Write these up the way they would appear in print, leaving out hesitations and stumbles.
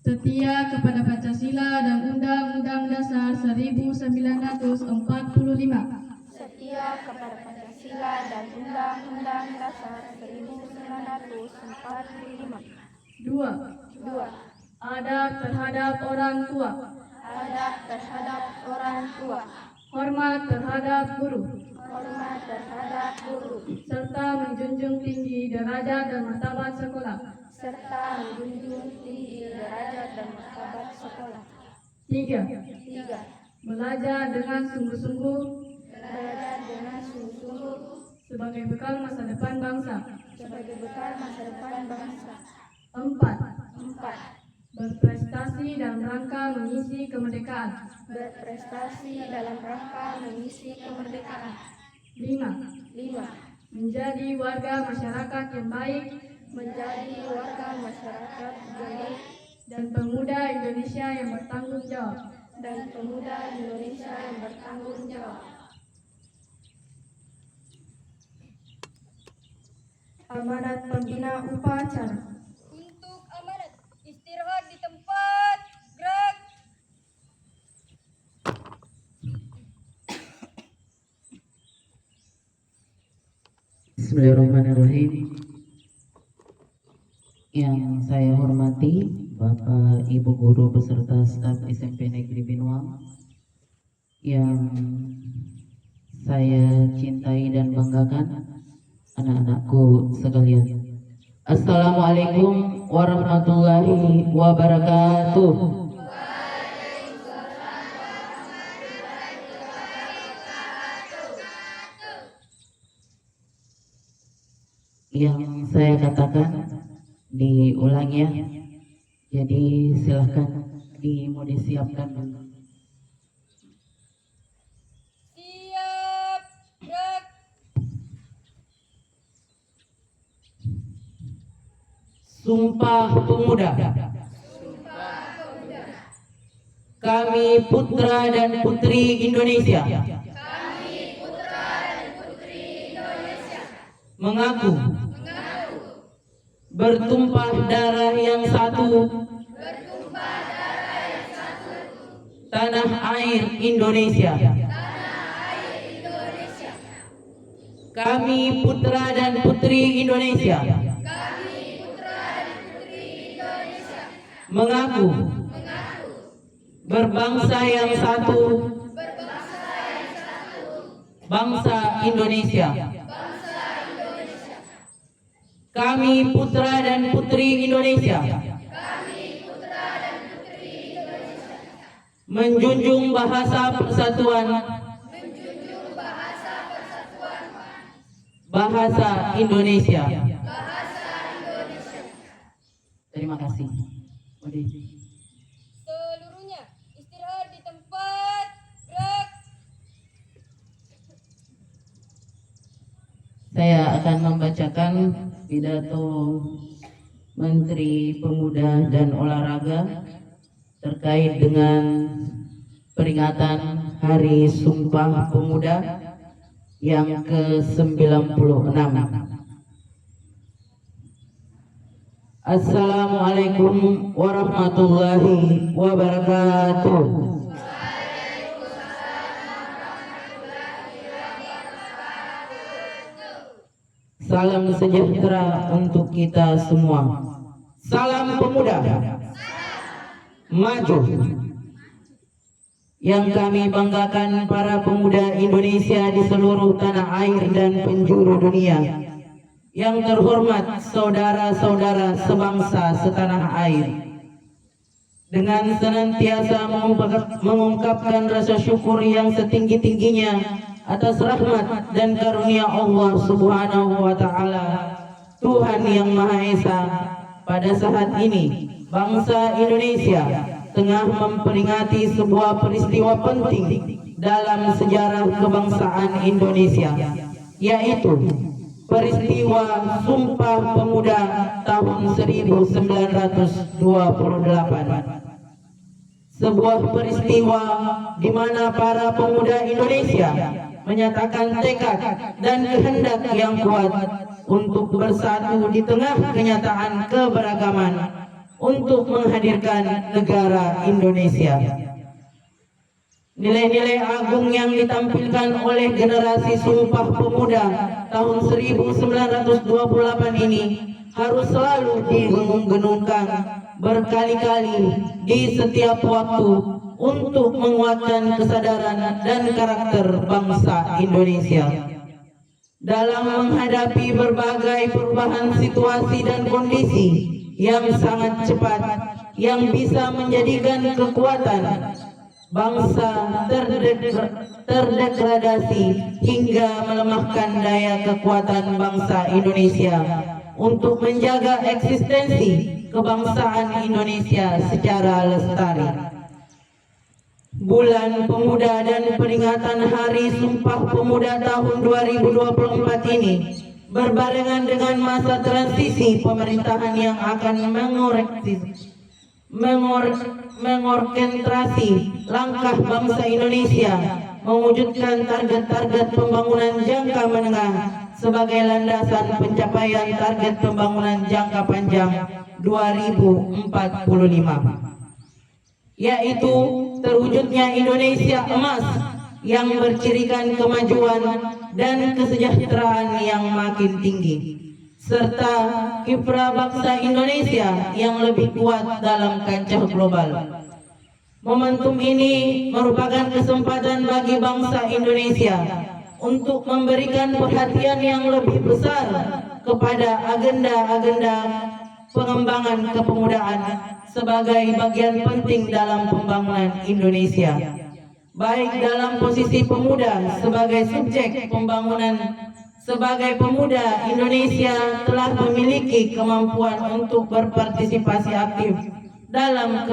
setia kepada Pancasila dan Undang-Undang Dasar 1945. Setia kepada Pancasila dan Undang-Undang Dasar 1945. 2. Adab terhadap orang tua. Adab terhadap orang tua. Hormat terhadap guru. Hormat terhadap guru. Serta menjunjung tinggi derajat dan martabat sekolah. Serta menjunjung tinggi derajat dan martabat sekolah. 3. 3. Belajar dengan sungguh-sungguh Belajar dengan sungguh-sungguh sebagai bekal masa depan bangsa. sebagai bekal masa depan bangsa. 4. 4. Berprestasi dalam rangka mengisi kemerdekaan. Berprestasi dalam rangka mengisi kemerdekaan. 5. 5. Menjadi warga masyarakat yang baik Menjadi warga masyarakat yang baik dan pemuda Indonesia yang bertanggung jawab. dan pemuda Indonesia yang bertanggung jawab. Amanat pembina upacara. Untuk amanat, istirahat di tempat, gerak. Bismillahirrahmanirrahim. Yang saya hormati Bapak Ibu Guru beserta staf SMP Negeri Binuang, yang saya cintai dan banggakan, anak-anakku sekalian. Assalamualaikum warahmatullahi wabarakatuh. Yang saya katakan diulang ya. Jadi silahkan mau disiapkan dulu. Siap, gerak. Sumpah Pemuda. Kami putra dan putri Indonesia. Mengaku bertumpah darah yang satu, tanah air Indonesia. Kami putra dan putri Indonesia. Mengaku berbangsa yang satu, bangsa Indonesia. Kami putra dan putri Indonesia. Menjunjung bahasa persatuan, bahasa Indonesia. Terima kasih. Seluruhnya, istirahat di tempat, gerak. Saya akan membacakan pidato Menteri Pemuda dan Olahraga terkait dengan peringatan Hari Sumpah Pemuda yang ke-96. Assalamualaikum warahmatullahi wabarakatuh. Salam sejahtera untuk kita semua. Salam pemuda. Maju. Yang kami banggakan para pemuda Indonesia di seluruh tanah air dan penjuru dunia. Yang terhormat saudara-saudara sebangsa setanah air. Dengan senantiasa mengungkapkan rasa syukur yang setinggi-tingginya atas rahmat dan karunia Allah Subhanahu wa Ta'ala, Tuhan yang Maha Esa, pada saat ini bangsa Indonesia tengah memperingati sebuah peristiwa penting dalam sejarah kebangsaan Indonesia, yaitu peristiwa Sumpah Pemuda tahun 1928. Sebuah peristiwa di mana para pemuda Indonesia menyatakan tekad dan kehendak yang kuat untuk bersatu di tengah kenyataan keberagaman, untuk menghadirkan negara Indonesia. Nilai-nilai agung yang ditampilkan oleh generasi Sumpah Pemuda tahun 1928 ini harus selalu digenung-genungkan berkali-kali di setiap waktu untuk menguatkan kesadaran dan karakter bangsa Indonesia. Dalam menghadapi berbagai perubahan situasi dan kondisi yang sangat cepat yang bisa menjadikan kekuatan bangsa terdegradasi hingga melemahkan daya kekuatan bangsa Indonesia untuk menjaga eksistensi kebangsaan Indonesia secara lestari. Bulan Pemuda dan peringatan Hari Sumpah Pemuda tahun 2024 ini berbarengan dengan masa transisi pemerintahan yang akan mengorkestrasi langkah bangsa Indonesia mewujudkan target-target pembangunan jangka menengah sebagai landasan pencapaian target pembangunan jangka panjang 2045, yaitu terwujudnya Indonesia emas yang bercirikan kemajuan dan kesejahteraan yang makin tinggi, serta kiprah bangsa Indonesia yang lebih kuat dalam kancah global. Momentum ini merupakan kesempatan bagi bangsa Indonesia untuk memberikan perhatian yang lebih besar kepada agenda-agenda pengembangan kepemudaan sebagai bagian penting dalam pembangunan Indonesia, baik dalam posisi pemuda sebagai subjek pembangunan. Sebagai pemuda, Indonesia telah memiliki kemampuan untuk berpartisipasi aktif dalam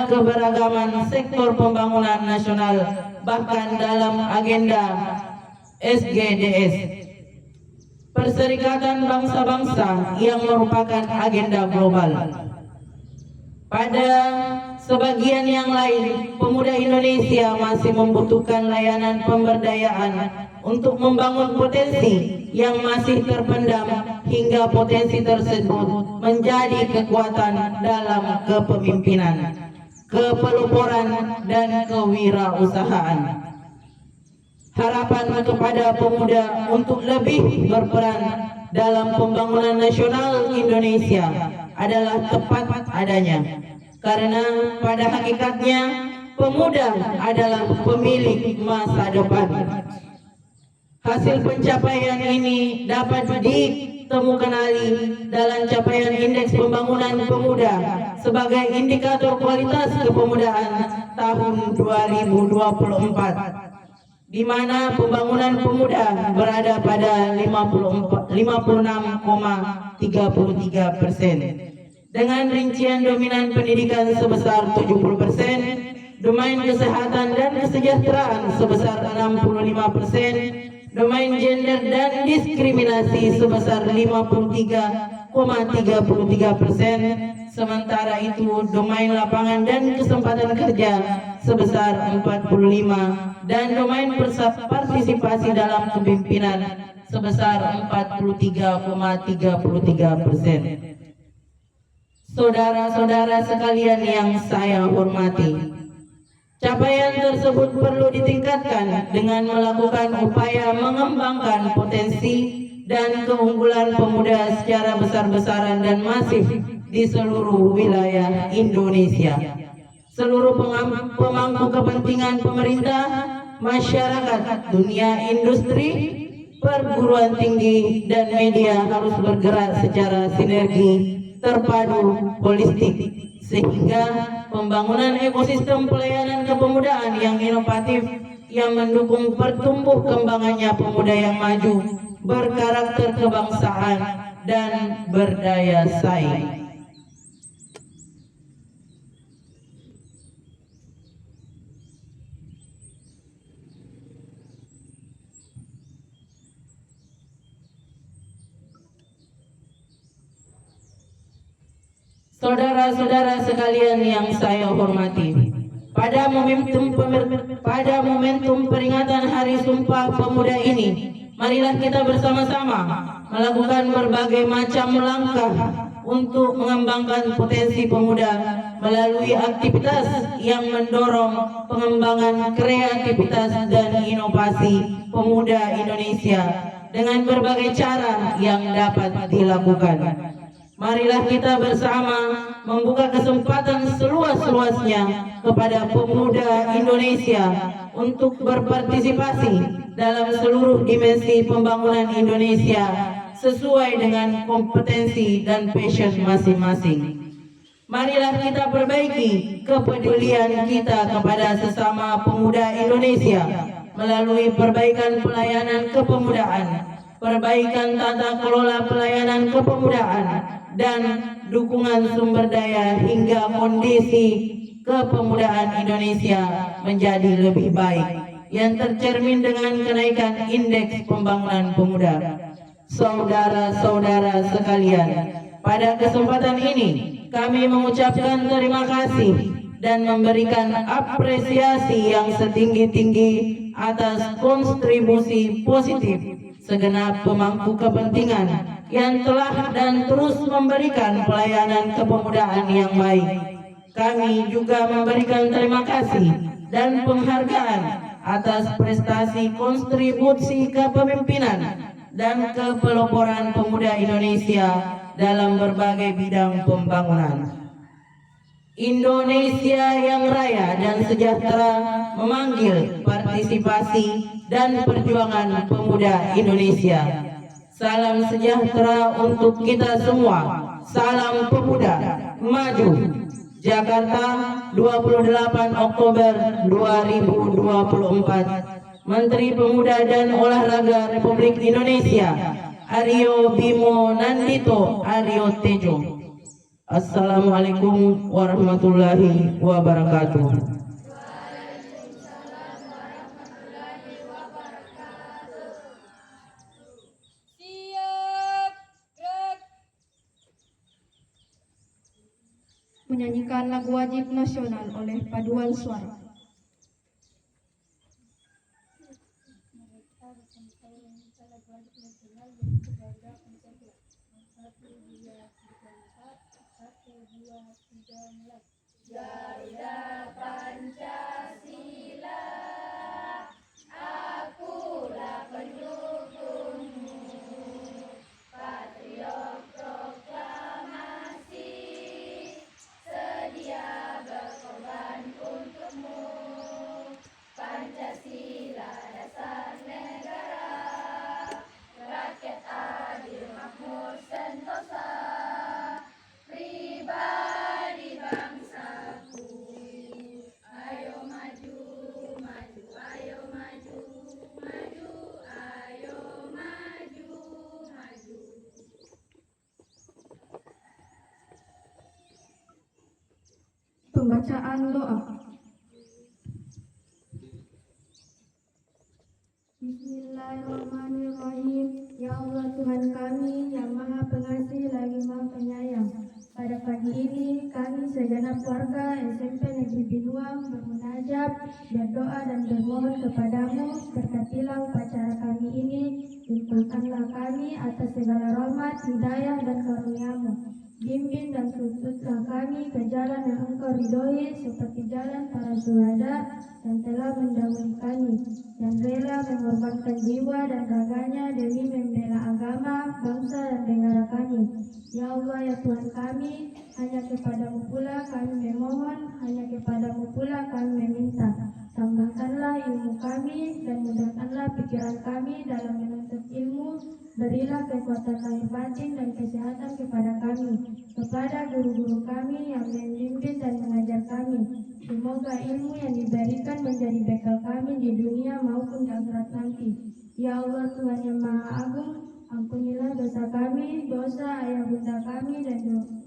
keberagaman sektor pembangunan nasional, bahkan dalam agenda SGDS, Perserikatan Bangsa-Bangsa, yang merupakan agenda global. Pada sebagian yang lain, pemuda Indonesia masih membutuhkan layanan pemberdayaan untuk membangun potensi yang masih terpendam hingga potensi tersebut menjadi kekuatan dalam kepemimpinan, kepelupuran, dan kewirausahaan. Harapan kepada pemuda untuk lebih berperan dalam pembangunan nasional Indonesia adalah tepat adanya, karena pada hakikatnya pemuda adalah pemilik masa depan. Hasil pencapaian ini dapat ditemukan dalam capaian Indeks Pembangunan Pemuda sebagai indikator kualitas kepemudaan tahun 2024, di mana pembangunan pemuda berada pada 56,33%, dengan rincian dominan pendidikan sebesar 70%, domain kesehatan dan kesejahteraan sebesar 65%, domain gender dan diskriminasi sebesar 53,33%, sementara itu domain lapangan dan kesempatan kerja sebesar 45%, dan domain partisipasi dalam kepemimpinan sebesar 43,33%. Saudara-saudara sekalian yang saya hormati, capaian tersebut perlu ditingkatkan dengan melakukan upaya mengembangkan potensi dan keunggulan pemuda secara besar-besaran dan masif di seluruh wilayah Indonesia. Seluruh pemangku kepentingan pemerintah, masyarakat, dunia industri, perguruan tinggi, dan media harus bergerak secara sinergi terpadu holistik, sehingga pembangunan ekosistem pelayanan kepemudaan yang inovatif yang mendukung pertumbuh kembangannya pemuda yang maju, berkarakter kebangsaan, dan berdaya saing. Saudara-saudara sekalian yang saya hormati, pada momentum peringatan Hari Sumpah Pemuda ini, marilah kita bersama-sama melakukan berbagai macam langkah untuk mengembangkan potensi pemuda melalui aktivitas yang mendorong pengembangan kreativitas dan inovasi pemuda Indonesia dengan berbagai cara yang dapat dilakukan. Marilah kita bersama membuka kesempatan seluas-luasnya kepada pemuda Indonesia untuk berpartisipasi dalam seluruh dimensi pembangunan Indonesia sesuai dengan kompetensi dan passion masing-masing. Marilah kita perbaiki kepedulian kita kepada sesama pemuda Indonesia melalui perbaikan pelayanan kepemudaan, perbaikan tata kelola pelayanan kepemudaan, dan dukungan sumber daya hingga kondisi kepemudaan Indonesia menjadi lebih baik yang tercermin dengan kenaikan indeks pembangunan pemuda. Saudara-saudara sekalian, pada kesempatan ini kami mengucapkan terima kasih dan memberikan apresiasi yang setinggi-tinggi atas kontribusi positif segenap pemangku kepentingan yang telah dan terus memberikan pelayanan kepemudaan yang baik. Kami juga memberikan terima kasih dan penghargaan atas prestasi kontribusi kepemimpinan dan kepeloporan pemuda Indonesia dalam berbagai bidang pembangunan. Indonesia yang raya dan sejahtera memanggil partisipasi dan perjuangan pemuda Indonesia. Salam sejahtera untuk kita semua. Salam pemuda maju. Jakarta, 28 Oktober 2024. Menteri Pemuda dan Olahraga Republik Indonesia, Aryo Bimo Nandito Aryo Tejo. Assalamualaikum warahmatullahi wabarakatuh. Siap, gerak. Menyanyikan lagu wajib nasional oleh paduan suara. Pembacaan doa. Bismillahirrahmanirrahim. Ya Allah Tuhan kami yang Maha Pengasih lagi Maha Penyayang. Pada pagi ini kami segenap warga SMP Negeri Binuang bermunajat, berdoa dan bermohon kepadamu, berkatilah upacara kami ini, limpahkanlah kami atas segala rahmat, hidayah dan karuniamu. Bimbing dan tuntutlah kami ke jalan yang engkau ridhoi, seperti jalan para syuhada yang telah mendahului kami, yang rela mengorbankan jiwa dan raganya demi membela agama, bangsa dan negara kami. Ya Allah ya Tuhan kami, hanya kepadamu pula kami memohon, hanya kepadamu pula kami meminta. Tambahkanlah ilmu kami dan mudahkanlah pikiran kami dalam menuntut ilmu. Berilah kekuatan lahir batin dan kesehatan kepada kami, kepada guru-guru kami yang membimbing dan mengajar kami. Semoga ilmu yang diberikan menjadi bekal kami di dunia maupun di akhirat nanti. Ya Allah Tuhan yang Maha Agung, ampunilah dosa kami, dosa ayah bunda kami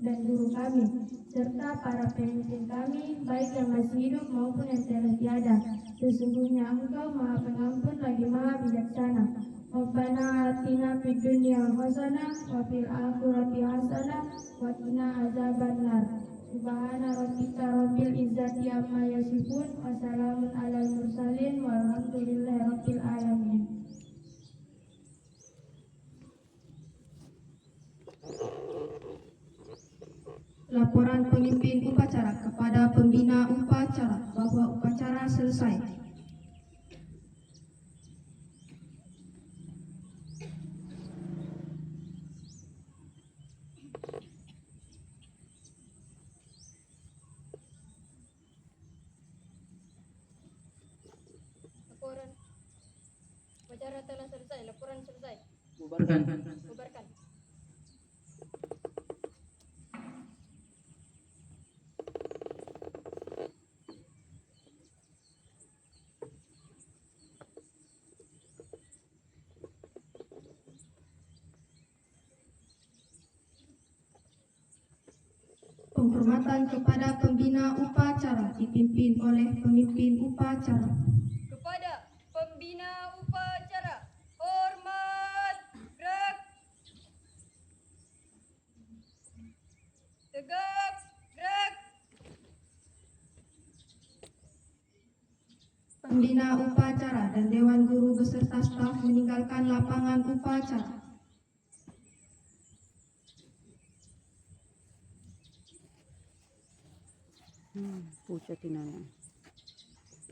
dan guru kami, serta para pemimpin kami, baik yang masih hidup maupun yang telah tiada. Sesungguhnya Engkau Maha Pengampun lagi Maha Bijaksana. Rabbana atina fid dunya hasanah wa fil akhirati hasanah wa qina azabannar. Subhana rabbika rabbil izzati amma yasifun wa salamun alal mursalin walhamdulillahi rabbil alamin. Laporan pemimpin upacara kepada pembina upacara bahwa upacara selesai. Laporan. Upacara telah selesai. Laporan selesai. Bubarkan. Bubarkan. Penghormatan kepada pembina upacara dipimpin oleh pemimpin upacara. Kepada pembina upacara, hormat, gerak, tegak, gerak. Pembina upacara dan Dewan Guru beserta staf meninggalkan lapangan upacara. Pucha tinanay.